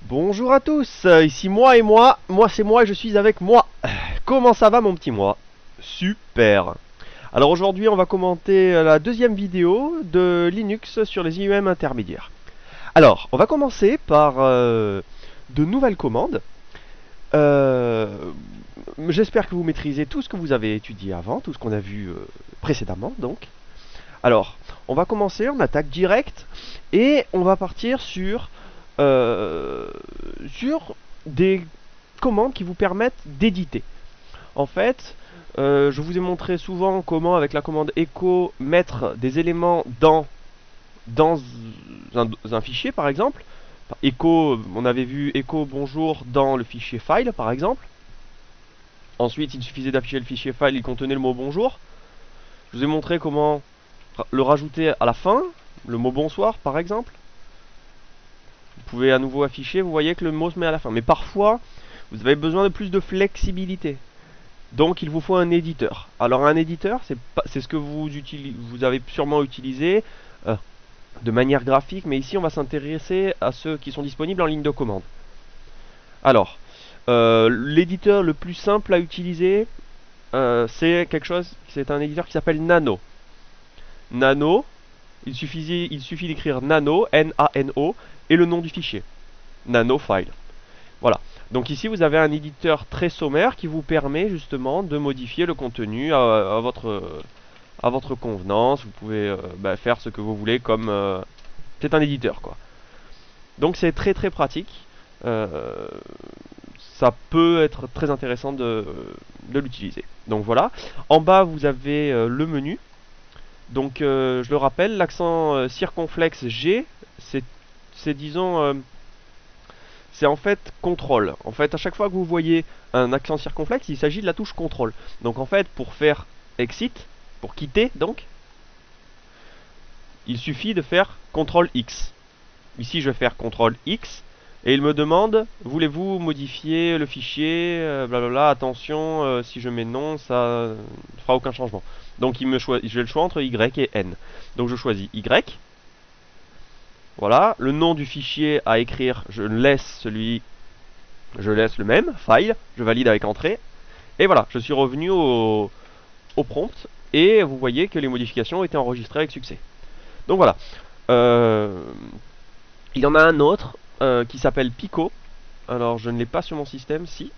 Bonjour à tous, ici moi et moi c'est moi et je suis avec moi. Comment ça va mon petit moi? Super. Alors aujourd'hui on va commenter la deuxième vidéo de Linux sur les IEM intermédiaires. Alors on va commencer par de nouvelles commandes. Euh, J'espère que vous maîtrisez tout ce que vous avez étudié avant, tout ce qu'on a vu précédemment donc. Alors on va commencer, on attaque direct et on va partir euh, sur des commandes qui vous permettent d'éditer. En fait, je vous ai montré souvent comment avec la commande echo mettre des éléments dans un fichier par exemple. Echo, on avait vu echo bonjour dans le fichier file par exemple. Ensuite, il suffisait d'afficher le fichier file, il contenait le mot bonjour. Je vous ai montré comment le rajouter à la fin, le mot bonsoir par exemple. Vous pouvez à nouveau afficher, vous voyez que le mot se met à la fin. Mais parfois, vous avez besoin de plus de flexibilité. Donc il vous faut un éditeur. Alors un éditeur, c'est ce que vous avez sûrement utilisé de manière graphique, mais ici on va s'intéresser à ceux qui sont disponibles en ligne de commande. Alors, l'éditeur le plus simple à utiliser, c'est un éditeur qui s'appelle Nano. Nano, il suffit d'écrire Nano, N-A-N-O, et le nom du fichier, Nano File. Voilà. Donc ici vous avez un éditeur très sommaire qui vous permet justement de modifier le contenu à votre convenance. Vous pouvez faire ce que vous voulez comme... c'est un éditeur quoi. Donc c'est très très pratique. Ça peut être très intéressant de l'utiliser. Donc voilà. En bas vous avez le menu. Donc je le rappelle, l'accent circonflexe G, c'est disons... c'est en fait contrôle. En fait, à chaque fois que vous voyez un accent circonflexe, il s'agit de la touche contrôle. Donc en fait, pour faire exit, pour quitter donc, il suffit de faire CTRL X. Ici, je vais faire CTRL X et il me demande, voulez-vous modifier le fichier, blablabla, attention, si je mets non, ça ne fera aucun changement. Donc j'ai le choix entre Y et N. Donc je choisis Y. Voilà, le nom du fichier à écrire, je laisse le même, file, je valide avec entrée. Et voilà, je suis revenu au prompt et vous voyez que les modifications ont été enregistrées avec succès. Donc voilà. Il y en a un autre qui s'appelle Pico. Alors je ne l'ai pas sur mon système, si.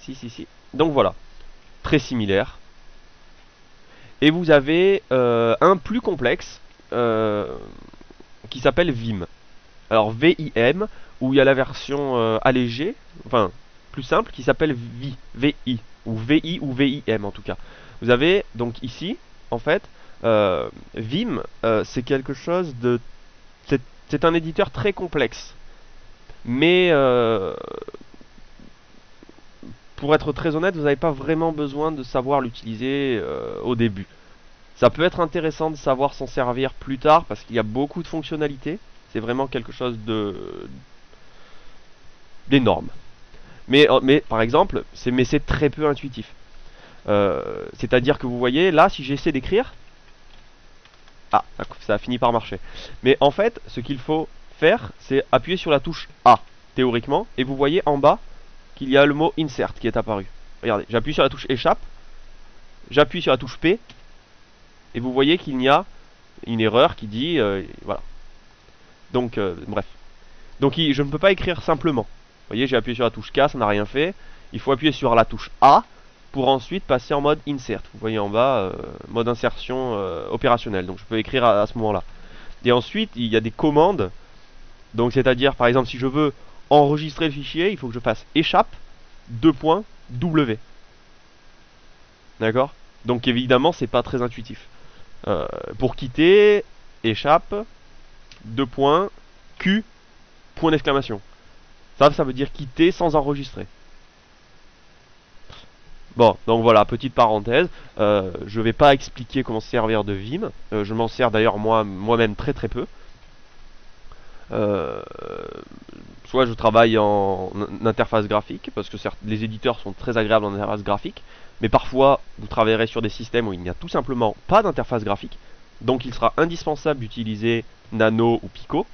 Si. Donc voilà, très similaire. Et vous avez un plus complexe qui s'appelle Vim. Alors VIM, où il y a la version allégée, enfin plus simple, qui s'appelle VI, ou VI ou VIM en tout cas. Vous avez donc ici, en fait, Vim, c'est quelque chose de... C'est un éditeur très complexe. Mais pour être très honnête, vous n'avez pas vraiment besoin de savoir l'utiliser au début. Ça peut être intéressant de savoir s'en servir plus tard parce qu'il y a beaucoup de fonctionnalités. C'est vraiment quelque chose d'énorme. Mais par exemple, c'est très peu intuitif. C'est-à-dire que vous voyez, là, si j'essaie d'écrire... Ah, ça a fini par marcher. Mais en fait, ce qu'il faut faire, c'est appuyer sur la touche A, théoriquement. Et vous voyez en bas qu'il y a le mot insert qui est apparu. Regardez, j'appuie sur la touche échappe. J'appuie sur la touche P. Et vous voyez qu'il y a une erreur qui dit... voilà. Donc, bref. Donc, je ne peux pas écrire simplement. Vous voyez, j'ai appuyé sur la touche K, ça n'a rien fait. Il faut appuyer sur la touche A pour ensuite passer en mode insert. Vous voyez en bas, mode insertion opérationnelle. Donc, je peux écrire à ce moment-là. Et ensuite, il y a des commandes. Donc, c'est-à-dire, par exemple, si je veux enregistrer le fichier, il faut que je fasse échappe, W. D'accord? Donc, évidemment, c'est pas très intuitif. Pour quitter, échappe, Q, point d'exclamation. Ça veut dire quitter sans enregistrer. Bon, donc voilà, petite parenthèse. Je vais pas expliquer comment se servir de Vim. Je m'en sers d'ailleurs moi-même très très peu. Soit je travaille en interface graphique, parce que certes, les éditeurs sont très agréables en interface graphique, mais parfois vous travaillerez sur des systèmes où il n'y a tout simplement pas d'interface graphique, donc il sera indispensable d'utiliser Nano ou Pico,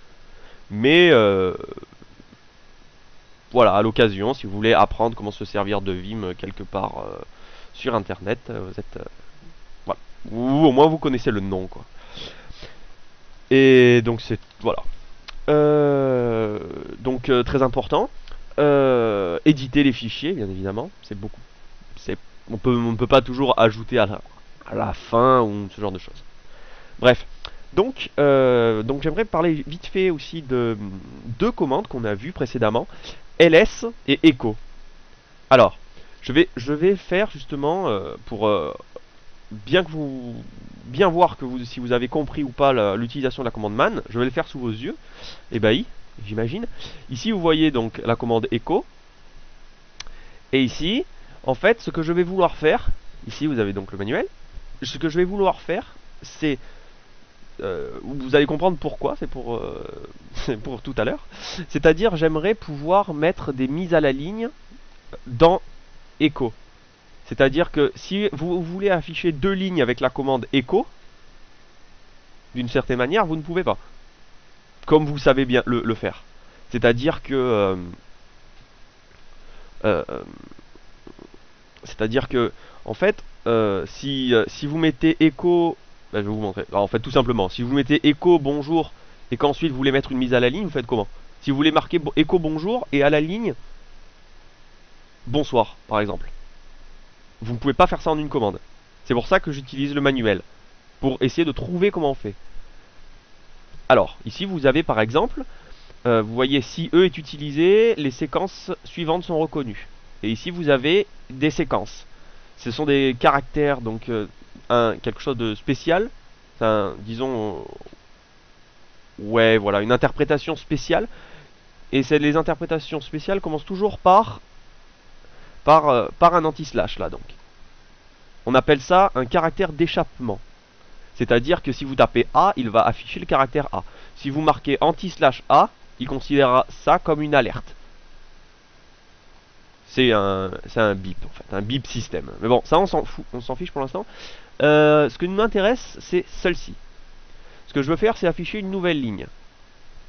mais voilà, à l'occasion, si vous voulez apprendre comment se servir de Vim quelque part sur internet, vous êtes voilà. Ou au moins vous connaissez le nom, quoi. Et donc c'est voilà. Très important. Éditer les fichiers, bien évidemment, c'est beaucoup. On ne peut pas toujours ajouter à la fin ou ce genre de choses. Bref. Donc j'aimerais parler vite fait aussi de deux commandes qu'on a vues précédemment, ls et echo. Alors, je vais faire justement pour bien voir que si vous avez compris ou pas l'utilisation de la commande man, je vais le faire sous vos yeux, ébahis, j'imagine. Ici vous voyez donc la commande echo, et ici, en fait, ce que je vais vouloir faire, ici vous avez donc le manuel, ce que je vais vouloir faire, c'est vous allez comprendre pourquoi, c'est pour, pour tout à l'heure. C'est-à-dire, j'aimerais pouvoir mettre des mises à la ligne dans echo. C'est-à-dire que si vous voulez afficher deux lignes avec la commande echo, d'une certaine manière, vous ne pouvez pas. Comme vous savez bien le faire. C'est-à-dire que... en fait, si vous mettez echo... Ben, je vais vous montrer. Alors, en fait, tout simplement, si vous mettez echo bonjour et qu'ensuite vous voulez mettre une mise à la ligne, vous faites comment? Si vous voulez marquer echo bonjour et à la ligne bonsoir, par exemple. Vous ne pouvez pas faire ça en une commande. C'est pour ça que j'utilise le manuel, pour essayer de trouver comment on fait. Alors, ici vous avez par exemple, vous voyez si E est utilisé, les séquences suivantes sont reconnues. Et ici vous avez des séquences. Ce sont des caractères, donc quelque chose de spécial. Disons, ouais, voilà, une interprétation spéciale. Et les interprétations spéciales commencent toujours par un anti-slash là donc. On appelle ça un caractère d'échappement. C'est-à-dire que si vous tapez A, il va afficher le caractère A. Si vous marquez anti-slash A, il considérera ça comme une alerte. C'est un bip en fait, un bip système. Mais bon, ça on s'en fout, on s'en fiche pour l'instant. Ce qui m'intéresse, c'est celle-ci. Ce que je veux faire, c'est afficher une nouvelle ligne.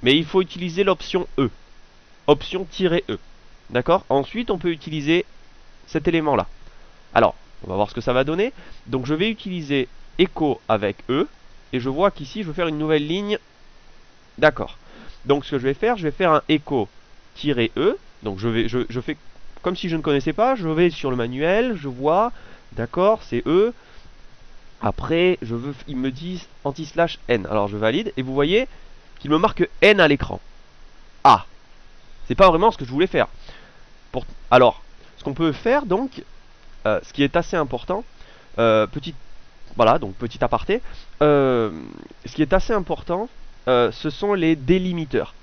Mais il faut utiliser l'option E. Option "-E". D'accord? Ensuite, on peut utiliser cet élément-là. Alors, on va voir ce que ça va donner. Donc, je vais utiliser echo avec E. Et je vois qu'ici, je veux faire une nouvelle ligne. D'accord. Donc, ce que je vais faire un echo-E. Donc, je fais comme si je ne connaissais pas. Je vais sur le manuel, je vois. D'accord, c'est E. Après, il me dit anti-slash N. Alors, je valide. Et vous voyez qu'il me marque N à l'écran. Ah, c'est pas vraiment ce que je voulais faire. Alors, ce qu'on peut faire donc, ce qui est assez important, petit aparté, ce qui est assez important, ce sont les délimiteurs.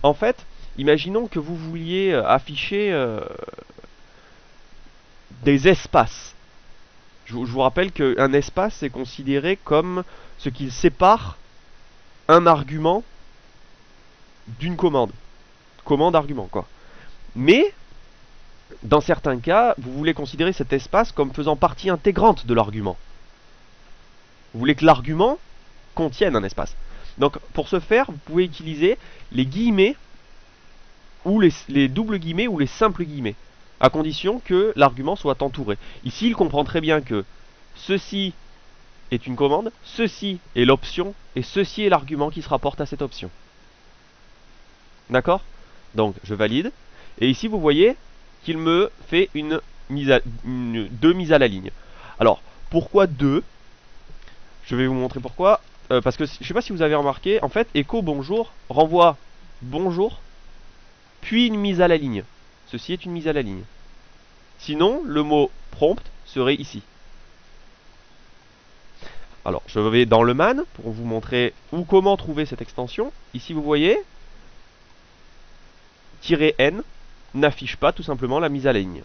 En fait, imaginons que vous vouliez afficher des espaces. Je vous rappelle qu'un espace est considéré comme ce qui sépare un argument d'une commande. Commande-argument, quoi. Mais, dans certains cas, vous voulez considérer cet espace comme faisant partie intégrante de l'argument. Vous voulez que l'argument contienne un espace. Donc, pour ce faire, vous pouvez utiliser les guillemets, ou les doubles guillemets, ou les simples guillemets, à condition que l'argument soit entouré. Ici, il comprend très bien que ceci est une commande, ceci est l'option, et ceci est l'argument qui se rapporte à cette option. D'accord? Donc, je valide. Et ici, vous voyez qu'il me fait deux mises à la ligne. Alors, pourquoi deux? Je vais vous montrer pourquoi. Parce que, je ne sais pas si vous avez remarqué, en fait, echo bonjour renvoie bonjour, puis une mise à la ligne. Ceci est une mise à la ligne. Sinon, le mot prompt serait ici. Alors, je vais dans le man pour vous montrer où comment trouver cette extension. Ici, vous voyez, "-n" n'affiche pas tout simplement la mise à la ligne.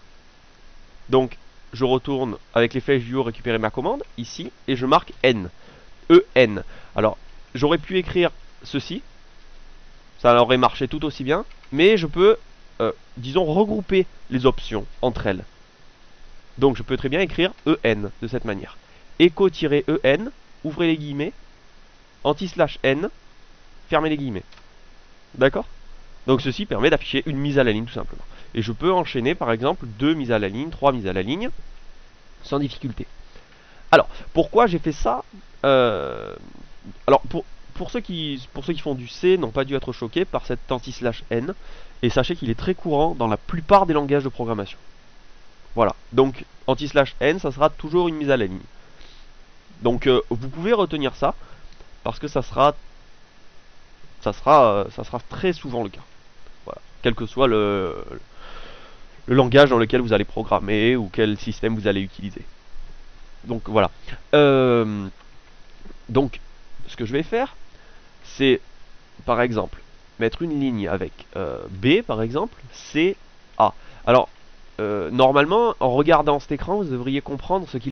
Donc, je retourne avec les flèches du haut récupérer ma commande, ici, et je marque N. E-N. Alors, j'aurais pu écrire ceci. Ça aurait marché tout aussi bien. Mais je peux, disons, regrouper les options entre elles. Donc, je peux très bien écrire E-N de cette manière. Echo-E-N, ouvrez les guillemets, anti-slash N, fermez les guillemets. D'accord? Donc ceci permet d'afficher une mise à la ligne tout simplement. Et je peux enchaîner par exemple 2 mises à la ligne, 3 mises à la ligne, sans difficulté. Alors, pourquoi j'ai fait ça Alors, pour ceux qui font du C, n'ont pas dû être choqués par cet anti/n. Et sachez qu'il est très courant dans la plupart des langages de programmation. Voilà, donc anti/n, ça sera toujours une mise à la ligne. Donc vous pouvez retenir ça, parce que ça sera très souvent le cas. Voilà, quel que soit le langage dans lequel vous allez programmer ou quel système vous allez utiliser. Donc voilà. Donc ce que je vais faire, c'est par exemple mettre une ligne avec B par exemple, C, A. Alors normalement, en regardant cet écran, vous devriez comprendre ce qu'il